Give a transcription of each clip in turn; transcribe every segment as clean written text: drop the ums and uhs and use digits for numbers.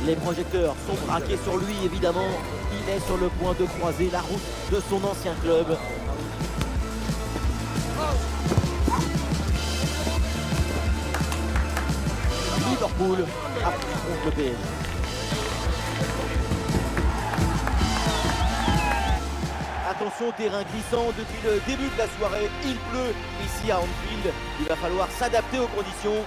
Les projecteurs sont braqués sur lui, évidemment. Il est sur le point de croiser la route de son ancien club. Liverpool affronte le PSG. Attention, terrain glissant depuis le début de la soirée. Il pleut ici à Anfield. Il va falloir s'adapter aux conditions.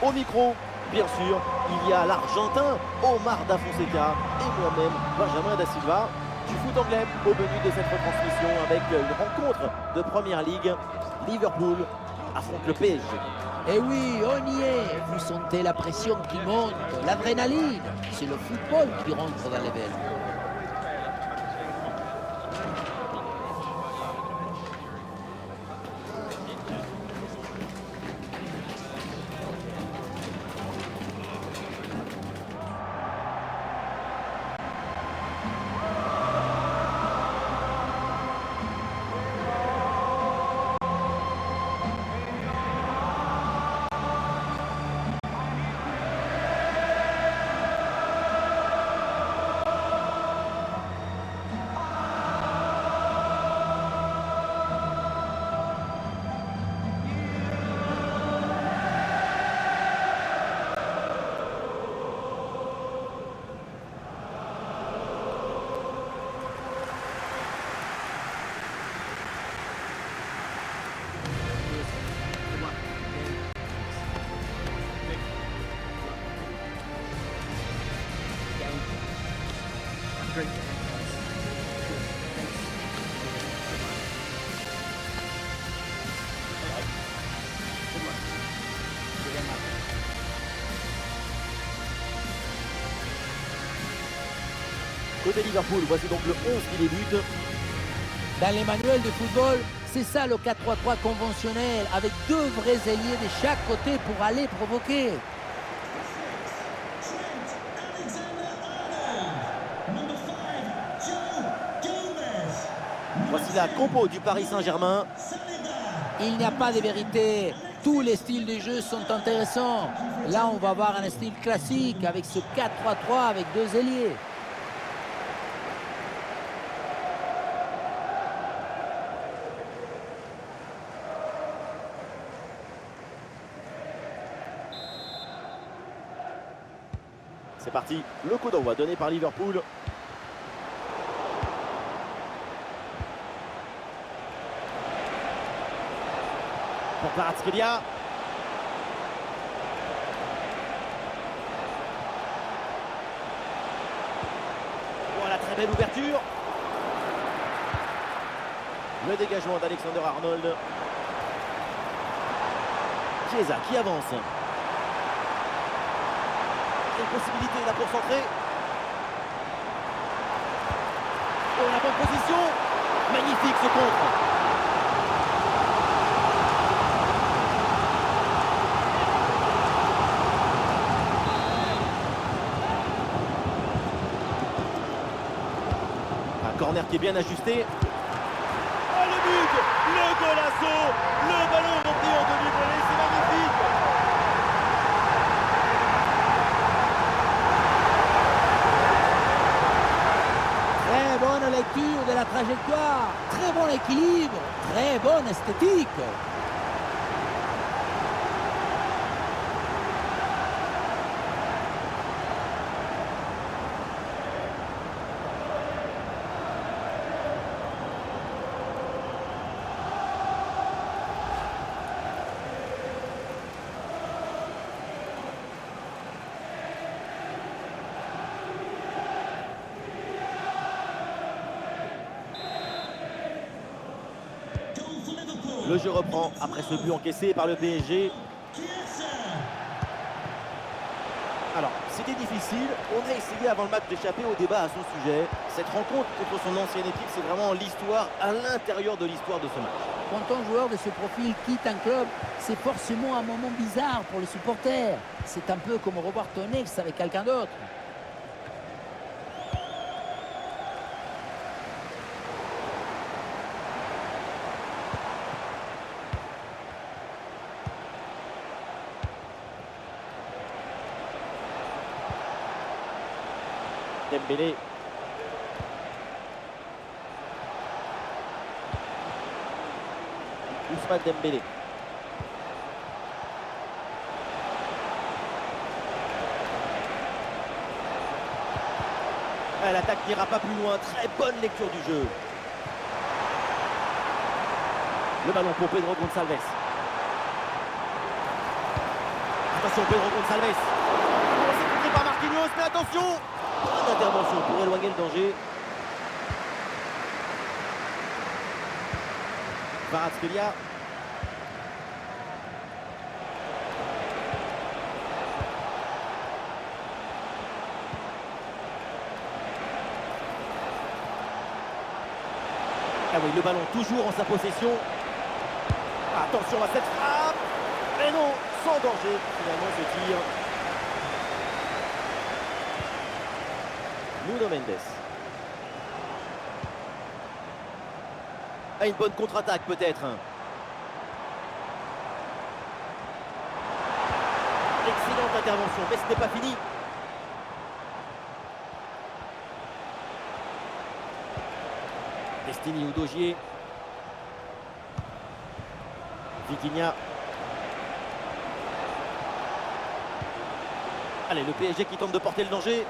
Au micro, bien sûr, il y a l'Argentin Omar Da Fonseca et moi-même, Benjamin Da Silva, du foot anglais au menu de cette retransmission avec une rencontre de Première Ligue. Liverpool affronte le PSG. Et oui, on y est. Vous sentez la pression qui monte, l'adrénaline. C'est le football qui rentre dans les veines. Côté Liverpool, voici donc le 11 qui débute. Dans les manuels de football, c'est ça le 4-3-3 conventionnel, avec deux vrais ailiers de chaque côté pour aller provoquer. Voici la compo du Paris Saint-Germain. Il n'y a pas de vérité. Tous les styles de jeu sont intéressants. Là, on va avoir un style classique avec ce 4-3-3 avec deux ailiers. C'est parti, le coup d'envoi donné par Liverpool. Pour Kvaratskhelia. Voilà, très belle ouverture. Le dégagement d'Alexander Arnold. Chiesa qui avance. Une possibilité là pour centrer. Oh, la bonne position. Magnifique ce contre. Un corner qui est bien ajusté. Oh, le but, le golasso, le ballon repris en demi-volée, c'est magnifique. Très bonne lecture de la trajectoire, très bon équilibre, très bonne esthétique. Le jeu reprend après ce but encaissé par le PSG. Alors, c'était difficile. On a essayé avant le match d'échapper au débat à son sujet. Cette rencontre contre son ancienne équipe, c'est vraiment l'histoire à l'intérieur de l'histoire de ce match. Quand un joueur de ce profil quitte un club, c'est forcément un moment bizarre pour les supporters. C'est un peu comme revoir ton ex avec quelqu'un d'autre. Dembélé. Ousmane Dembélé. L'attaque n'ira pas plus loin. Très bonne lecture du jeu. Le ballon pour Pedro Gonçalves. Attention, Pedro Gonçalves. Oh, c'est coupé par Marquinhos, mais attention! Bonne intervention pour éloigner le danger. Kvaratskhelia. Ah oui, le ballon toujours en sa possession. Attention à cette frappe. Mais non, sans danger, finalement, ce tir. Nuno Mendes. Ah, une bonne contre-attaque peut-être. Excellente intervention, mais ce n'est pas fini. Destiny Udogie. Vitinha. Allez, le PSG qui tente de porter le danger.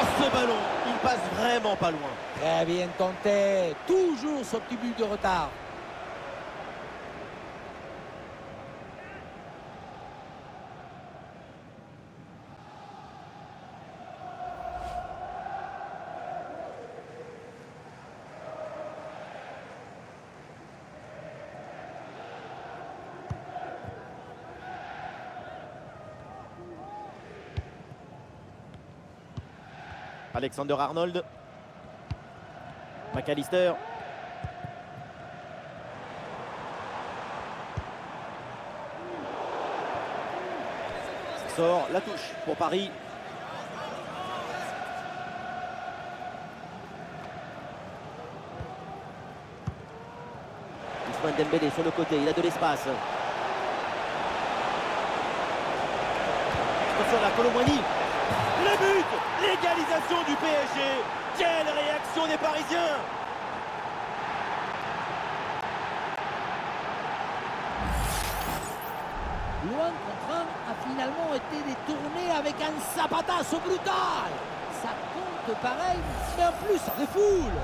Oh, ce ballon, il passe vraiment pas loin. Très bien tenté. Toujours ce petit but de retard. Alexander Arnold. McAllister. Sort la touche pour Paris. Ousmane Dembélé sur le côté, il a de l'espace. Attention à la Colomboigny. Le but, l'égalisation du PSG. Quelle réaction des Parisiens! Luan Contran a finalement été détourné avec un zapatazo brutal. Ça compte pareil, mais en plus ça défoule.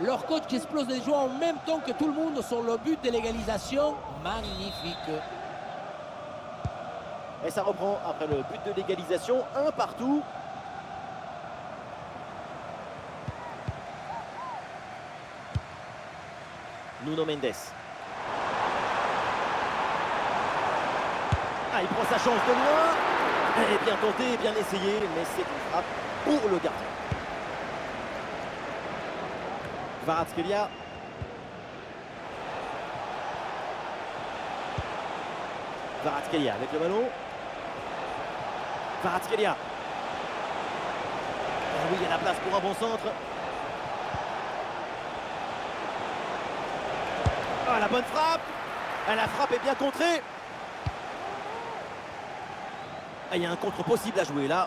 Leur coach qui explose les joueurs en même temps que tout le monde sur le but de l'égalisation. Magnifique. Et ça reprend après le but de l'égalisation, un partout. Nuno Mendes. Ah, il prend sa chance de loin. Et bien tenté, bien essayé, mais c'est une frappe pour le gardien. Kvaratskhelia. Kvaratskhelia avec le ballon. Kvaratskhelia. Ah oui, il y a la place pour un bon centre. Ah, la bonne frappe. Ah, la frappe est bien contrée. Ah, il y a un contre possible à jouer là.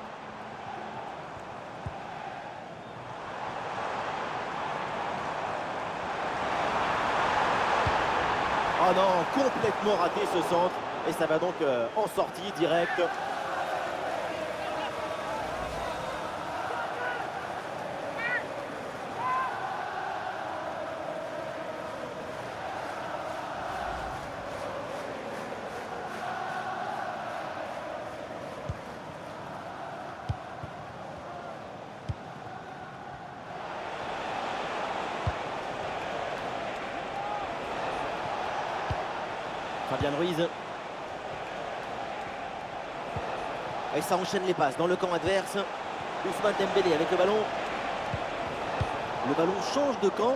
Oh non, complètement raté ce centre. Et ça va donc en sortie directe. Fabian Ruiz. Et ça enchaîne les passes dans le camp adverse. Ousmane Dembélé avec le ballon. Le ballon change de camp.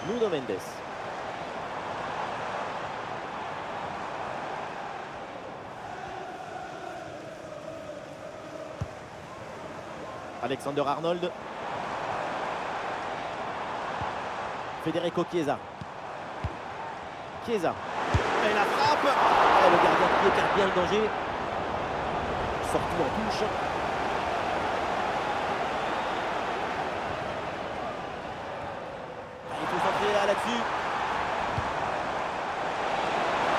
Nuno Mendes. Alexander Arnold. Federico Chiesa. Chiesa. Et la frappe. Et le gardien qui écarte bien le danger. Sortie en touche. Il faut s'entrer là-dessus.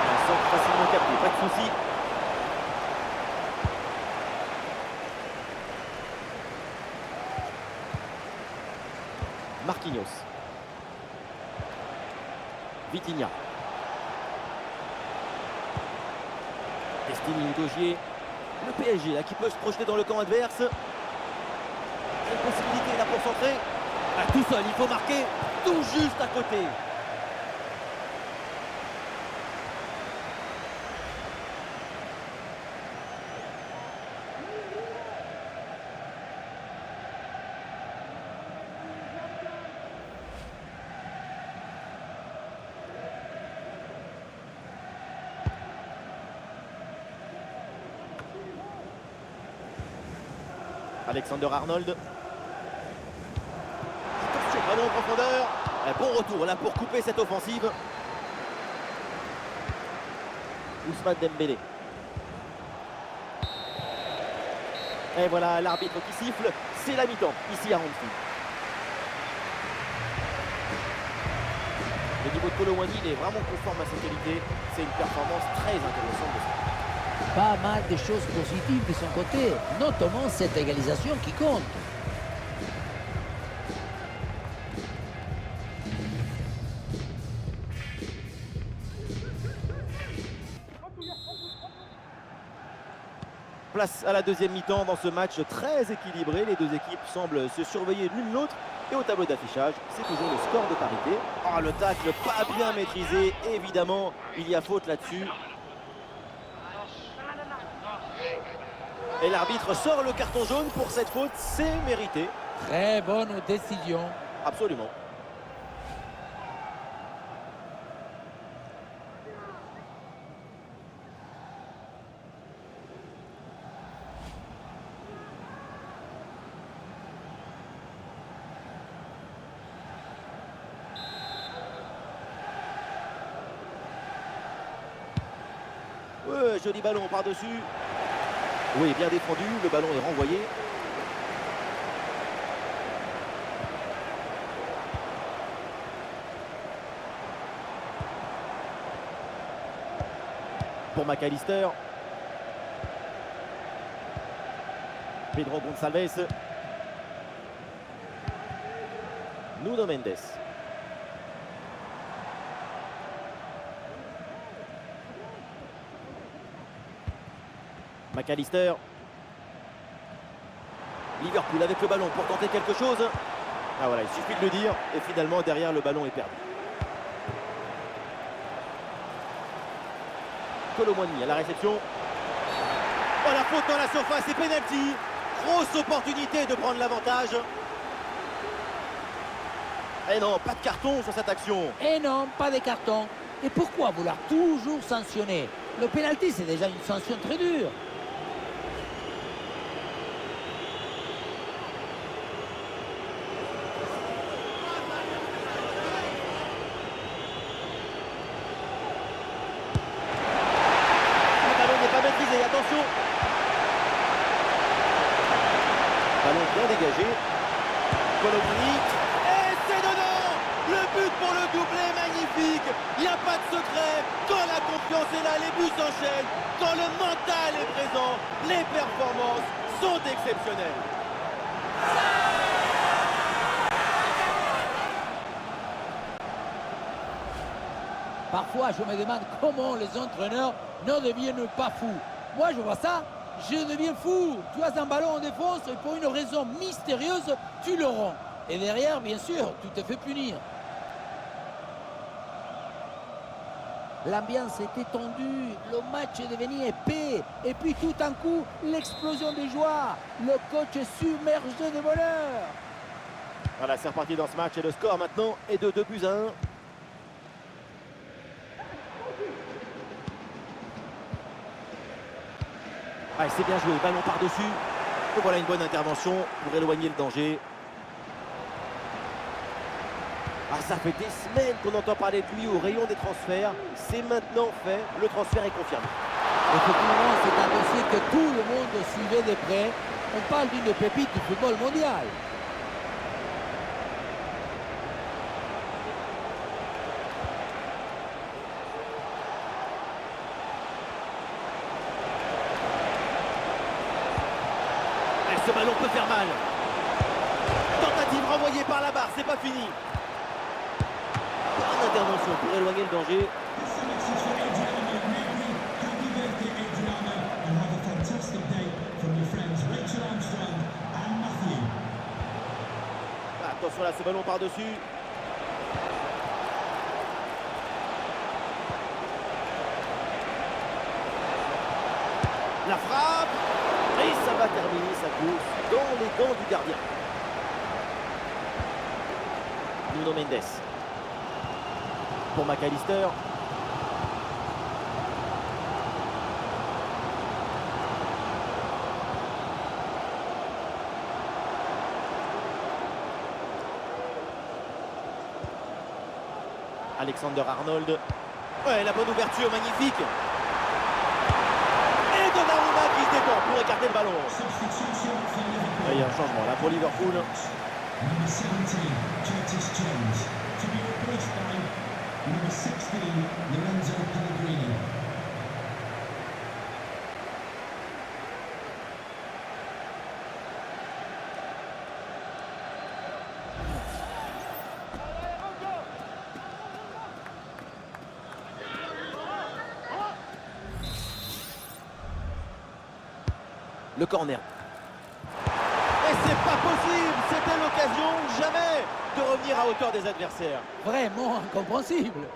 Un centre facilement capté, pas de souci. Marquinhos. Vitinha. Destiny Udogie. Le PSG là, qui peut se projeter dans le camp adverse. Une possibilité là pour centrer. Ah, tout seul, il faut marquer tout juste à côté. Alexander Arnold. Attention, ballon en profondeur. Un bon retour là pour couper cette offensive. Ousmane Dembélé. Et voilà l'arbitre qui siffle. C'est la mi-temps ici à Anfield. Le niveau de Kolo Muani, il est vraiment conforme à ses qualités. C'est une performance très intéressante de ça. Pas mal de choses positives de son côté, notamment cette égalisation qui compte. Place à la deuxième mi-temps dans ce match très équilibré. Les deux équipes semblent se surveiller l'une l'autre. Et au tableau d'affichage, c'est toujours le score de parité. Oh, le tacle pas bien maîtrisé. Évidemment, il y a faute là-dessus. Et l'arbitre sort le carton jaune pour cette faute. C'est mérité. Très bonne décision. Absolument. Ouais, joli ballon par-dessus. Oui, bien défendu, le ballon est renvoyé. Pour McAllister. Pedro Gonçalves. Nuno Mendes. McAllister. Liverpool avec le ballon pour tenter quelque chose. Ah voilà, il suffit de le dire. Et finalement, derrière, le ballon est perdu. Kolo Muani à la réception. Oh, la faute dans la surface et pénalty. Grosse opportunité de prendre l'avantage. Et non, pas de carton sur cette action. Et non, pas de carton. Et pourquoi vouloir toujours sanctionner? Le pénalty, c'est déjà une sanction très dure. Attention. Ballon bien dégagé. Kolo Muani. Et c'est dedans. Le but pour le doublé, magnifique. Il n'y a pas de secret. Quand la confiance est là, les buts s'enchaînent. Quand le mental est présent, les performances sont exceptionnelles. Parfois, je me demande comment les entraîneurs ne deviennent pas fous. Moi, je vois ça, je deviens fou. Tu as un ballon en défense et pour une raison mystérieuse, tu le rends. Et derrière, bien sûr, tu te fais punir. L'ambiance était tendue, le match est devenu épais. Et puis tout d'un coup, l'explosion des joies. Le coach est submergé de bonheur. Voilà, c'est reparti dans ce match et le score maintenant est de 2-1. Ah, c'est bien joué, ballon par-dessus. Et voilà une bonne intervention pour éloigner le danger. Ah, ça fait des semaines qu'on entend parler de lui au rayon des transferts. C'est maintenant fait, le transfert est confirmé. Effectivement, c'est un dossier que tout le monde suivait de près. On parle d'une pépite du football mondial. Et ce ballon peut faire mal. Tentative renvoyée par la barre, c'est pas fini. Bonne intervention pour éloigner le danger. Attention là, ce ballon par-dessus. La frappe. Et ça va terminer sa course dans les gants du gardien. Nuno Mendes. Pour McAllister. Alexander Arnold. Ouais, la bonne ouverture, magnifique. Et Donnarumma qui se détend pour écarter le ballon. Et il y a un changement là pour Liverpool. Number 17, Curtis Jones, to be replaced by number 16, Lorenzo Pellegrini. Le corner. Et c'est pas possible, c'était l'occasion jamais de revenir à hauteur des adversaires. Vraiment incompréhensible.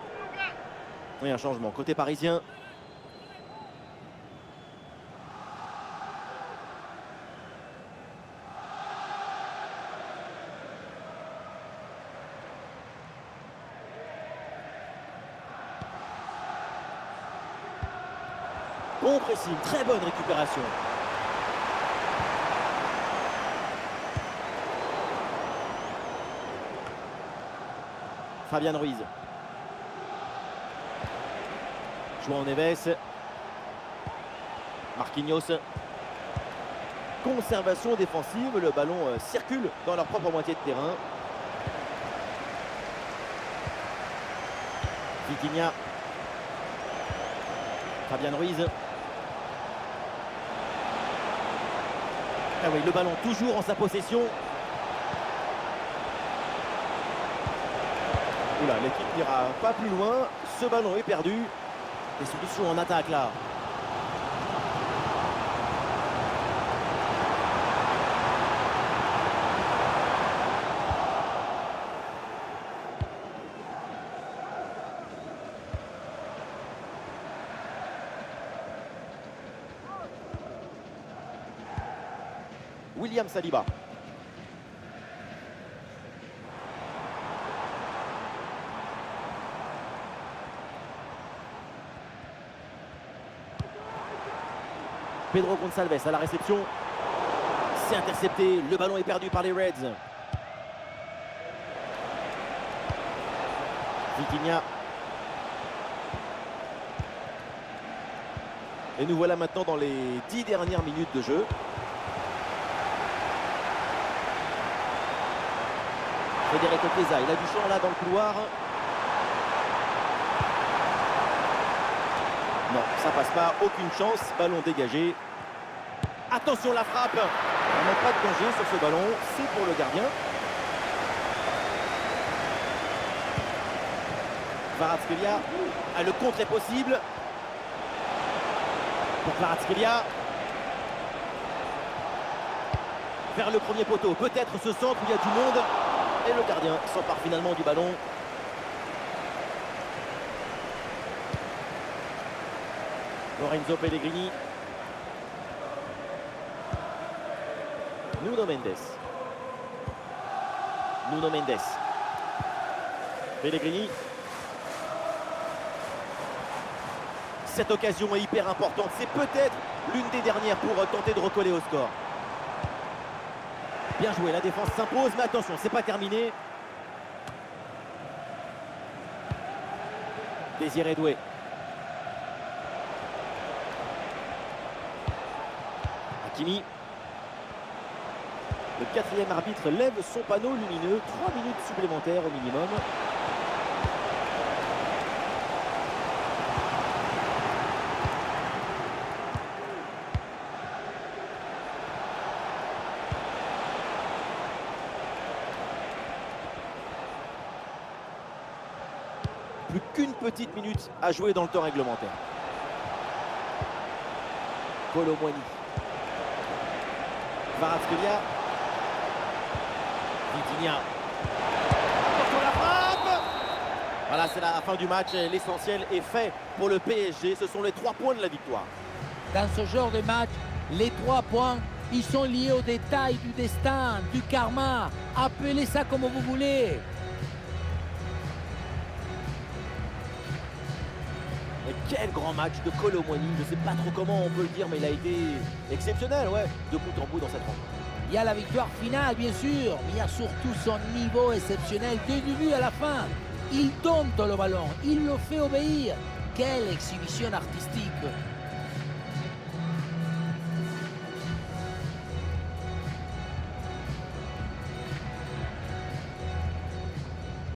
Oui, un changement côté parisien. Bon pressing, très bonne récupération. Fabian Ruiz. João Neves. Marquinhos. Conservation défensive, le ballon circule dans leur propre moitié de terrain. Vitinha. Fabian Ruiz. Ah oui, le ballon toujours en sa possession. Oula, l'équipe n'ira pas plus loin. Ce ballon est perdu. Des solutions en attaque là. William Saliba. Pedro Gonçalves à la réception. C'est intercepté. Le ballon est perdu par les Reds. Vitinha. Et nous voilà maintenant dans les 10 dernières minutes de jeu. Federico Chiesa, il a du champ là dans le couloir. Non, ça passe pas, aucune chance, ballon dégagé. Attention la frappe. On n'a pas de danger sur ce ballon, c'est pour le gardien. Kvaratskhelia, ah, le contre est possible. Pour Kvaratskhelia. Vers le premier poteau, peut-être ce centre où il y a du monde. Et le gardien s'empare finalement du ballon. Lorenzo Pellegrini. Nuno Mendes. Nuno Mendes. Pellegrini. Cette occasion est hyper importante. C'est peut-être l'une des dernières pour tenter de recoller au score. Bien joué, la défense s'impose, mais attention, c'est pas terminé. Désiré Doué. Hakimi. Le quatrième arbitre lève son panneau lumineux. 3 minutes supplémentaires au minimum. Plus qu'une petite minute à jouer dans le temps réglementaire. Kolo Muani. Kvaratskhelia. Vitinha. Attention la frappe. Voilà, c'est la fin du match. L'essentiel est fait pour le PSG. Ce sont les 3 points de la victoire. Dans ce genre de match, les 3 points, ils sont liés aux détails du destin, du karma. Appelez ça comme vous voulez. Et quel grand match de Kolo Muani. Je ne sais pas trop comment on peut le dire, mais il a été exceptionnel, ouais, de bout en bout dans cette rencontre. Il y a la victoire finale, bien sûr, mais il y a surtout son niveau exceptionnel du début à la fin. Il dompte le ballon, il le fait obéir. Quelle exhibition artistique!